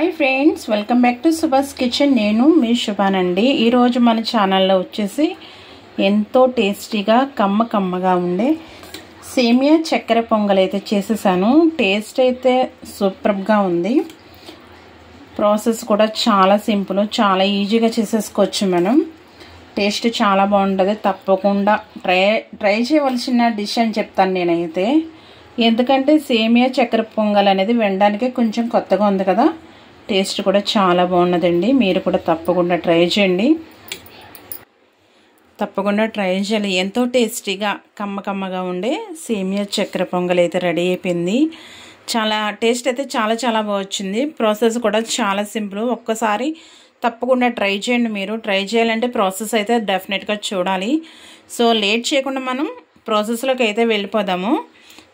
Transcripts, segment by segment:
Hi friends, welcome back to Subhash kitchen. నేను మీ శుభానండి. ఈరోజు మన ఛానల్లో వచ్చేసి ఎంతో టేస్టీగా కమ్మగా ఉండే సేమియా చక్కెర పొంగల్ అయితే చేసేసాను. టేస్ట్ అయితే సూపర్గా ఉంది. ప్రాసెస్ కూడా చాలా సింపుల్, చాలా ఈజీగా చేసేసుకోవచ్చు మనం. టేస్ట్ చాలా బాగుంటుంది. తప్పకుండా ట్రై చేయవలసిన డిష్ అని చెప్తాను నేనైతే. ఎందుకంటే సేమియా చక్కెర పొంగల్ అనేది వినడానికి కొంచెం కొత్తగా ఉంది కదా, టేస్ట్ కూడా చాలా బాగున్నదండి. మీరు కూడా తప్పకుండా ట్రై చేయండి. తప్పకుండా ట్రై చేయాలి. ఎంతో టేస్టీగా కమ్మగా ఉండే సేమియా చక్కెర పొంగల్ అయితే రెడీ అయిపోయింది. చాలా టేస్ట్ అయితే చాలా బాగా వచ్చింది. ప్రాసెస్ కూడా చాలా సింపుల్. ఒక్కసారి తప్పకుండా ట్రై చేయండి. మీరు ట్రై చేయాలంటే ప్రాసెస్ అయితే డెఫినెట్గా చూడాలి. సో లేట్ చేయకుండా మనం ప్రాసెస్లోకి అయితే వెళ్ళిపోదాము.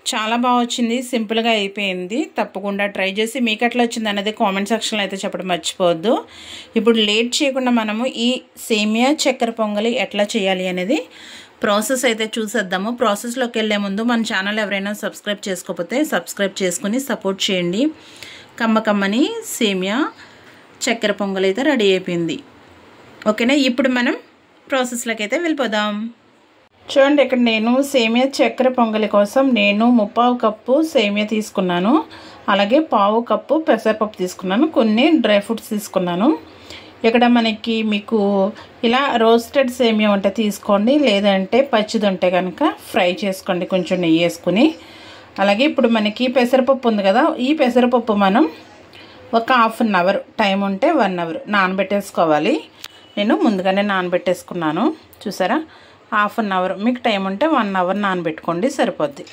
చాలా బాగా వచ్చింది, సింపుల్గా అయిపోయింది. తప్పకుండా ట్రై చేసి మీకు ఎట్లా వచ్చింది అనేది కామెంట్ సెక్షన్లో అయితే చెప్పడం మర్చిపోవద్దు. ఇప్పుడు లేట్ చేయకుండా మనము ఈ సేమియా చక్కెర పొంగలి ఎట్లా చేయాలి అనేది ప్రాసెస్ అయితే చూసేద్దాము. ప్రాసెస్లోకి వెళ్ళే ముందు మన ఛానల్ ఎవరైనా సబ్స్క్రైబ్ చేసుకోకపోతే సబ్స్క్రైబ్ చేసుకుని సపోర్ట్ చేయండి. కమ్మని సేమియా చక్కెర పొంగల్ అయితే రెడీ అయిపోయింది. ఓకేనా, ఇప్పుడు మనం ప్రాసెస్లోకి అయితే వెళ్ళిపోదాం. చూడండి, ఇక్కడ నేను సేమియా చక్కెర పొంగలి కోసం నేను 3/4 కప్పు సేమియా తీసుకున్నాను. అలాగే 1/4 కప్పు పెసరపప్పు తీసుకున్నాను. కొన్ని డ్రై ఫ్రూట్స్ తీసుకున్నాను. ఇక్కడ మనకి మీకు ఇలా రోస్టెడ్ సేమియా ఉంటే తీసుకోండి, లేదంటే పచ్చిది ఉంటే కనుక ఫ్రై చేసుకోండి కొంచెం నెయ్యి వేసుకుని. అలాగే ఇప్పుడు మనకి పెసరపప్పు ఉంది కదా, ఈ పెసరపప్పు మనం ఒక ½ అన్ అవర్, టైం ఉంటే 1 అవర్ నానబెట్టేసుకోవాలి. నేను ముందుగానే నానబెట్టేసుకున్నాను. చూసారా, ½ అన్ అవర్, మీకు టైం ఉంటే 1 అవర్ నానబెట్టుకోండి, సరిపోద్ది.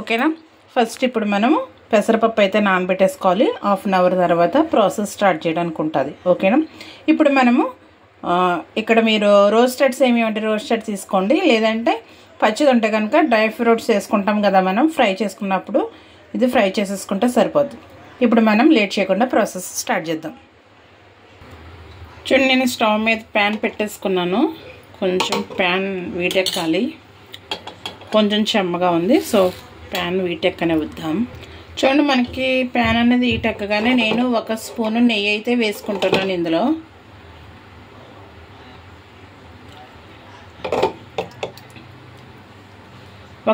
ఓకేనా, ఫస్ట్ ఇప్పుడు మనము పెసరపప్పు అయితే నానబెట్టేసుకోవాలి. ½ అన్ అవర్ తర్వాత ప్రాసెస్ స్టార్ట్ చేయడానికి ఉంటుంది. ఓకేనా, ఇప్పుడు మనము ఇక్కడ మీరు రోస్టెడ్ సేమియా ఉంటే రోస్టెడ్ తీసుకోండి, లేదంటే పచ్చిది ఉంటే కనుక డ్రై ఫ్రూట్స్ వేసుకుంటాం కదా మనం ఫ్రై చేసుకున్నప్పుడు, ఇది ఫ్రై చేసేసుకుంటే సరిపోద్ది. ఇప్పుడు మనం లేట్ చేయకుండా ప్రాసెస్ స్టార్ట్ చేద్దాం. చూడండి, నేను స్టవ్ మీద ప్యాన్ పెట్టేసుకున్నాను. కొంచెం ప్యాన్ వీటెక్కాలి, కొంచెం చెమ్మగా ఉంది. సో ప్యాన్ వీటెక్కనే వద్దాం. చూడండి, మనకి ప్యాన్ అనేది వీటెక్కగానే నేను 1 స్పూను నెయ్యి అయితే వేసుకుంటున్నాను. ఇందులో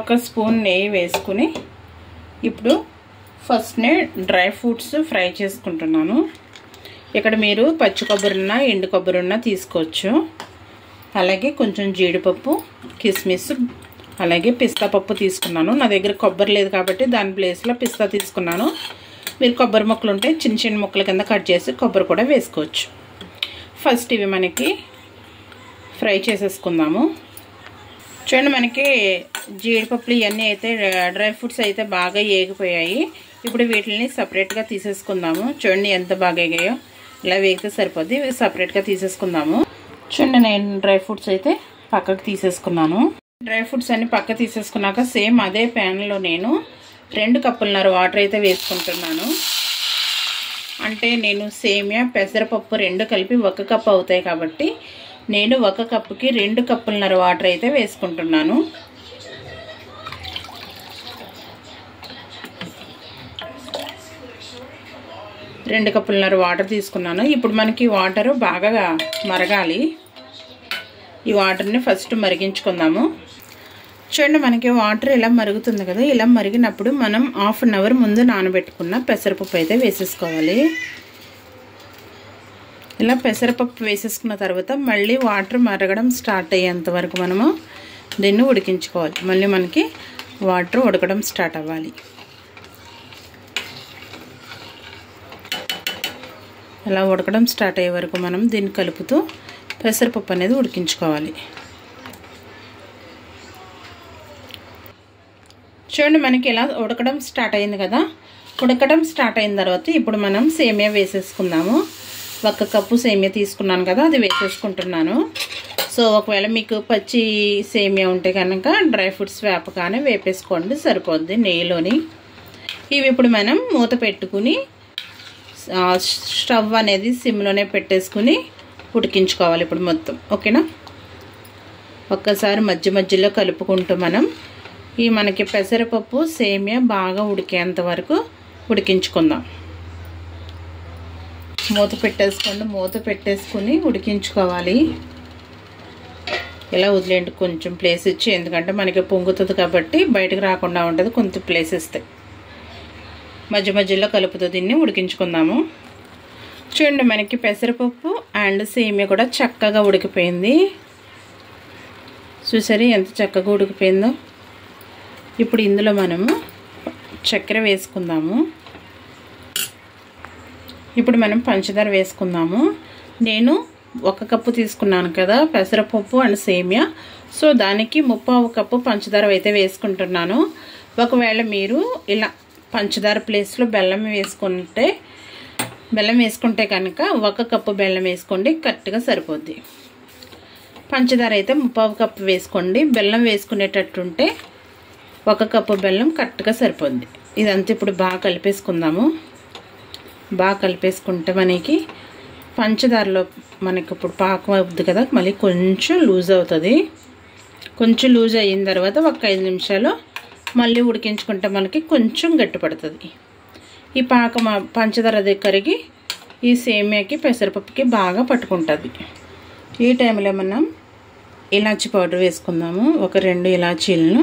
ఒక స్పూన్ నెయ్యి వేసుకుని ఇప్పుడు ఫస్ట్నే డ్రై ఫ్రూట్స్ ఫ్రై చేసుకుంటున్నాను. ఇక్కడ మీరు పచ్చి కొబ్బరి ఉన్నా ఎండు కొబ్బరి ఉన్నా తీసుకోవచ్చు. అలాగే కొంచెం జీడిపప్పు, కిస్మిస్, అలాగే పిస్తా పప్పు తీసుకున్నాను. నా దగ్గర కొబ్బరి లేదు కాబట్టి దాని ప్లేస్లో పిస్తా తీసుకున్నాను. మీరు కొబ్బరి ముక్కలు ఉంటే చిన్న ముక్కల కింద కట్ చేసి కొబ్బరి కూడా వేసుకోవచ్చు. ఫస్ట్ ఇవి మనకి ఫ్రై చేసేసుకుందాము. చూడండి, మనకి జీడిపప్పులు ఇవన్నీ అయితే డ్రై ఫ్రూట్స్ అయితే బాగా ఏగిపోయాయి. ఇప్పుడు వీటిని సపరేట్గా తీసేసుకుందాము. చూడండి ఎంత బాగా ఏగాయో, ఇలా వేగితే సరిపోద్ది. ఇవి సపరేట్గా తీసేసుకుందాము. చూడండి, నేను డ్రై ఫ్రూట్స్ అయితే పక్కకు తీసేసుకున్నాను. డ్రై ఫ్రూట్స్ అన్ని పక్క తీసేసుకున్నాక సేమ్ అదే ప్యాన్లో నేను 2 కప్పులన్నర వాటర్ అయితే వేసుకుంటున్నాను. అంటే నేను సేమియా పెసరపప్పు 2 కలిపి 1 కప్పు అవుతాయి కాబట్టి నేను 1 కప్పుకి 2 కప్పులన్నర వాటర్ అయితే వేసుకుంటున్నాను. రెండు కప్పులన్నర వాటర్ తీసుకున్నాను. ఇప్పుడు మనకి వాటర్ బాగా మరగాలి. ఈ వాటర్ని ఫస్ట్ మరిగించుకుందాము. చూడండి, మనకి వాటర్ ఇలా మరుగుతుంది కదా, ఇలా మరిగినప్పుడు మనం ½ అన్ అవర్ ముందు నానబెట్టుకున్న పెసరపప్పు అయితే వేసేసుకోవాలి. ఇలా పెసరపప్పు వేసేసుకున్న తర్వాత మళ్ళీ వాటర్ మరగడం స్టార్ట్ అయ్యేంత వరకు మనము దీన్ని ఉడికించుకోవాలి. మళ్ళీ మనకి వాటర్ ఉడకడం స్టార్ట్ అవ్వాలి. అలా ఉడకడం స్టార్ట్ అయ్యే వరకు మనం దీన్ని కలుపుతూ పెసరపప్పు అనేది ఉడికించుకోవాలి. చూడండి, మనకి ఇలా ఉడకడం స్టార్ట్ అయింది కదా. ఉడకడం స్టార్ట్ అయిన తర్వాత ఇప్పుడు మనం సేమియా వేసేసుకుందాము. 1 కప్పు సేమియా తీసుకున్నాను కదా, అది వేసేసుకుంటున్నాను. సో ఒకవేళ మీకు పచ్చి సేమియా ఉంటే కనుక డ్రై ఫ్రూట్స్ వేపగానే వేపేసుకోండి, సరిపోద్ది నెయ్యిలోని. ఇవి ఇప్పుడు మనం మూత పెట్టుకుని స్టవ్ అనేది సిమ్లోనే పెట్టేసుకుని ఉడికించుకోవాలి ఇప్పుడు మొత్తం. ఓకేనా, ఒక్కసారి మధ్యలో కలుపుకుంటూ మనం ఈ మనకి పెసరపప్పు సేమియా బాగా ఉడికేంత వరకు ఉడికించుకుందాం. మూత పెట్టేసుకోండి. మూత పెట్టేసుకుని ఉడికించుకోవాలి. ఇలా వదిలేండి, కొంచెం ప్లేస్ ఇచ్చి, ఎందుకంటే మనకి పొంగుతుంది కాబట్టి బయటకు రాకుండా ఉంటుంది. కొంచెం ప్లేస్ ఇస్తే మధ్య మధ్యలో కలుపుతూ దీన్ని ఉడికించుకుందాము. చూడండి, మనకి పెసరపప్పు అండ్ సేమియా కూడా చక్కగా ఉడికిపోయింది. చూసారు ఎంత చక్కగా ఉడికిపోయిందో. ఇప్పుడు ఇందులో మనము చక్కెర వేసుకుందాము. ఇప్పుడు మనం పంచదార వేసుకుందాము. నేను 1 కప్పు తీసుకున్నాను కదా పెసరపప్పు అండ్ సేమియా, సో దానికి 1/2 కప్పు పంచదార అయితే వేసుకుంటున్నాను. ఒకవేళ మీరు ఇలా పంచదార ప్లేస్లో బెల్లం వేసుకుంటే కనుక 1 కప్పు బెల్లం వేసుకోండి, కరెక్ట్గా సరిపోద్ది. పంచదార అయితే 1/2 కప్పు వేసుకోండి. బెల్లం వేసుకునేటట్టుంటే 1 కప్పు బెల్లం కరెక్ట్గా సరిపోద్ది. ఇదంతా ఇప్పుడు బాగా కలిపేసుకుందాము. బాగా కలిపేసుకుంటే మనకి పంచదారలో మనకి ఇప్పుడు పాకం అవుతుంది కదా, మళ్ళీ కొంచెం లూజ్ అవుతుంది. కొంచెం లూజ్ అయిన తర్వాత ఒక 5 నిమిషాలు మళ్ళీ ఉడికించుకుంటే మనకి కొంచెం గట్టిపడుతుంది. ఈ పాకం పంచదార అది కరిగి ఈ సేమియాకి పెసరపప్పుకి బాగా పట్టుకుంటుంది. ఈ టైంలో మనం ఇలాచీ పౌడర్ వేసుకుందాము. ఒక 2 ఇలాచీలను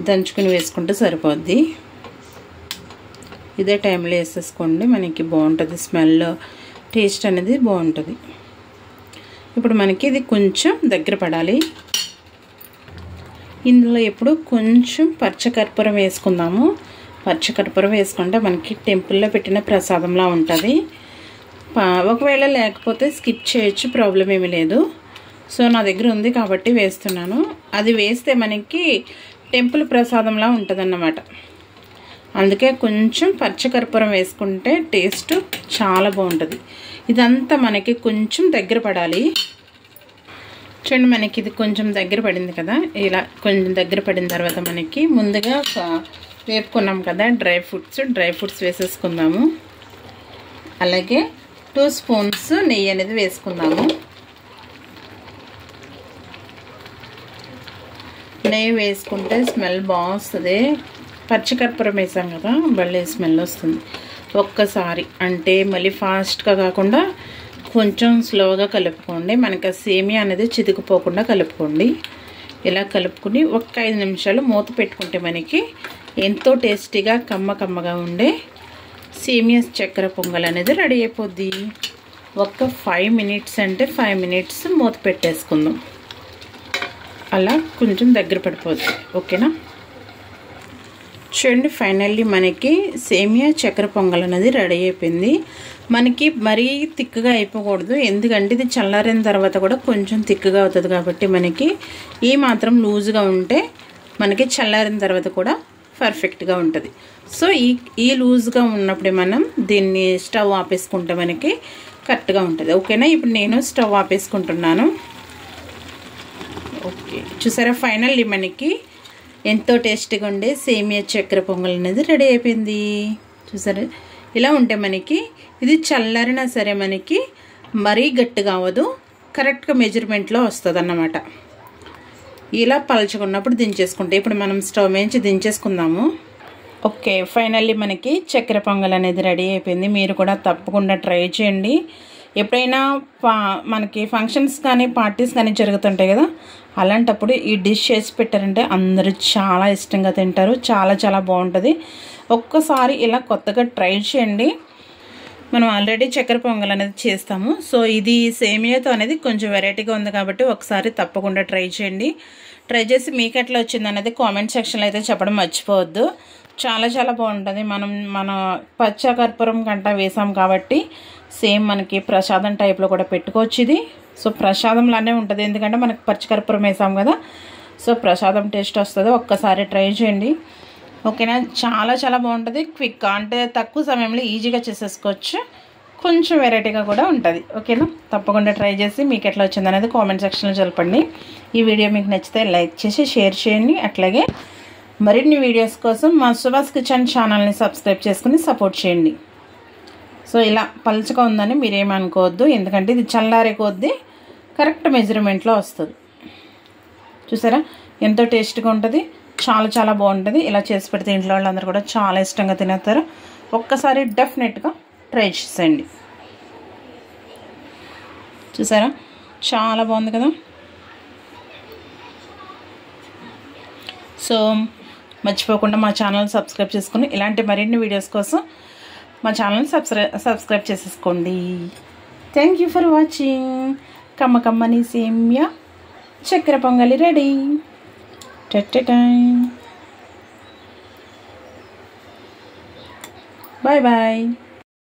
దంచుకుని వేసుకుంటే సరిపోద్ది. ఇదే టైంలో వేసేసుకోండి, మనకి బాగుంటుంది. స్మెల్ టేస్ట్ అనేది బాగుంటుంది. ఇప్పుడు మనకి ఇది కొంచెం దగ్గర పడాలి. ఇందులో ఇప్పుడు కొంచెం పచ్చకర్పూరం వేసుకుందాము. పచ్చకర్పూరం వేసుకుంటే మనకి టెంపుల్లో పెట్టిన ప్రసాదంలా ఉంటుంది. ఒకవేళ లేకపోతే స్కిప్ చేయొచ్చు, ప్రాబ్లం ఏమీ లేదు. సో నా దగ్గర ఉంది కాబట్టి వేస్తున్నాను. అది వేస్తే మనకి టెంపుల్ ప్రసాదంలా ఉంటుందన్నమాట. అందుకే కొంచెం పచ్చకర్పూరం వేసుకుంటే టేస్ట్ చాలా బాగుంటుంది. ఇదంతా మనకి కొంచెం దగ్గర పడాలి. చూడండి, మనకి ఇది కొంచెం దగ్గర పడింది కదా. ఇలా కొంచెం దగ్గర పడిన తర్వాత మనకి ముందుగా వేపుకున్నాం కదా డ్రై ఫ్రూట్స్ వేసేసుకుందాము. అలాగే 2 స్పూన్స్ నెయ్యి అనేది వేసుకుందాము. నెయ్యి వేసుకుంటే స్మెల్ బాగుంటుంది. పచ్చికర్పూరం వేసాం కదా, భలే స్మెల్ వస్తుంది. ఒక్కసారి అంటే మళ్ళీ ఫాస్ట్గా కాకుండా కొంచెం స్లోగా కలుపుకోండి. మనకి సేమియా అనేది చితికిపోకుండా కలుపుకోండి. ఇలా కలుపుకుని ఒక 5 నిమిషాలు మూత పెట్టుకుంటే మనకి ఎంతో టేస్టీగా కమ్మగా ఉండే సేమియా చక్కెర పొంగల్ అనేది రెడీ అయిపోద్ది. ఒక 5 మినిట్స్ అంటే 5 మినిట్స్ మూత పెట్టేసుకుందాం. అలా కొంచెం దగ్గర పడిపోద్ది. ఓకేనా? చూడండి, ఫైనల్లీ మనకి సేమియా చక్కెర పొంగల్ అనేది రెడీ అయిపోయింది. మనకి మరీ థిక్గా అయిపోకూడదు, ఎందుకంటే ఇది చల్లారిన తర్వాత కూడా కొంచెం థిక్గా అవుతుంది కాబట్టి మనకి ఈ మాత్రం లూజ్గా ఉంటే మనకి చల్లారిన తర్వాత కూడా పర్ఫెక్ట్గా ఉంటుంది. సో ఈ లూజ్గా ఉన్నప్పుడే మనం దీన్ని స్టవ్ ఆపేసుకుంటే మనకి కరెక్ట్గా ఉంటుంది. ఓకేనా? ఇప్పుడు నేను స్టవ్ ఆపేసుకుంటున్నాను. ఓకే, చూసారా, ఫైనల్లీ మనకి ఎంతో టేస్టీగా ఉండే సేమియా చక్కెర పొంగల్ అనేది రెడీ అయిపోయింది. చూసారా, ఇలా ఉంటే మనకి ఇది చల్లారినా సరే మనకి మరీ గట్టిగా అవ్వదు, కరెక్ట్గా మెజర్మెంట్లో వస్తుంది అన్నమాట. ఇలా పలుచుకున్నప్పుడు దించేసుకుంటే ఇప్పుడు మనం స్టవ్ నుంచి దించేసుకుందాము. ఓకే, ఫైనల్లీ మనకి చక్కెర పొంగల్ అనేది రెడీ అయిపోయింది. మీరు కూడా తప్పకుండా ట్రై చేయండి. ఎప్పుడైనా మనకి ఫంక్షన్స్ కానీ పార్టీస్ కానీ జరుగుతుంటాయి కదా, అలాంటప్పుడు ఈ డిష్ చేసి పెట్టారంటే అందరూ చాలా ఇష్టంగా తింటారు. చాలా బాగుంటుంది. ఒక్కసారి ఇలా కొత్తగా ట్రై చేయండి. మనం ఆల్రెడీ చక్కెర పొంగల్ అనేది చేస్తాము. సో ఇది సేమియాతో అనేది కొంచెం వెరైటీగా ఉంది కాబట్టి ఒకసారి తప్పకుండా ట్రై చేయండి. ట్రై చేసి మీకు ఎట్లా వచ్చింది అనేది కామెంట్ సెక్షన్లో అయితే చెప్పడం మర్చిపోవద్దు. చాలా బాగుంటుంది. మన పచ్చకర్పూరం గంట వేసాం కాబట్టి సేమ్ మనకి ప్రసాదం టైప్లో కూడా పెట్టుకోవచ్చు ఇది. సో ప్రసాదంలానే ఉంటుంది, ఎందుకంటే మనకి పచ్చకర్పూరం వేసాం కదా. సో ప్రసాదం టేస్ట్ వస్తుంది. ఒక్కసారి ట్రై చేయండి. ఓకేనా? చాలా బాగుంటుంది. క్విక్గా అంటే తక్కువ సమయంలో ఈజీగా చేసేసుకోవచ్చు. కొంచెం వెరైటీగా కూడా ఉంటుంది. ఓకేనా? తప్పకుండా ట్రై చేసి మీకు ఎట్లా వచ్చింది అనేది కామెంట్ సెక్షన్లో చెప్పండి. ఈ వీడియో మీకు నచ్చితే లైక్ చేసి షేర్ చేయండి. అట్లాగే మరిన్ని వీడియోస్ కోసం మా సుభాష్ కిచెన్ ఛానల్ని సబ్స్క్రైబ్ చేసుకుని సపోర్ట్ చేయండి. సో ఇలా పలుచగా ఉందని మీరేమనుకోవద్దు, ఎందుకంటే ఇది చల్లారే కొద్దీ కరెక్ట్ మెజర్మెంట్లో వస్తుంది. చూసారా ఎంతో టేస్ట్గా ఉంటుంది. చాలా బాగుంటుంది. ఇలా చేసి పెడితే ఇంట్లో వాళ్ళందరూ కూడా చాలా ఇష్టంగా తినేస్తారు. ఒక్కసారి డెఫినెట్గా ట్రై చేసేయండి. చూసారా చాలా బాగుంది కదా. సో మర్చిపోకుండా మా ఛానల్ సబ్స్క్రైబ్ చేసుకుని ఇలాంటి మరిన్ని వీడియోస్ కోసం మా ఛానల్ సబ్స్క్రైబ్ చేసేసుకోండి. Thank you for watching. కమ్మని సేమియా చక్కెర పొంగలి రెడీ. టైం. Bye bye.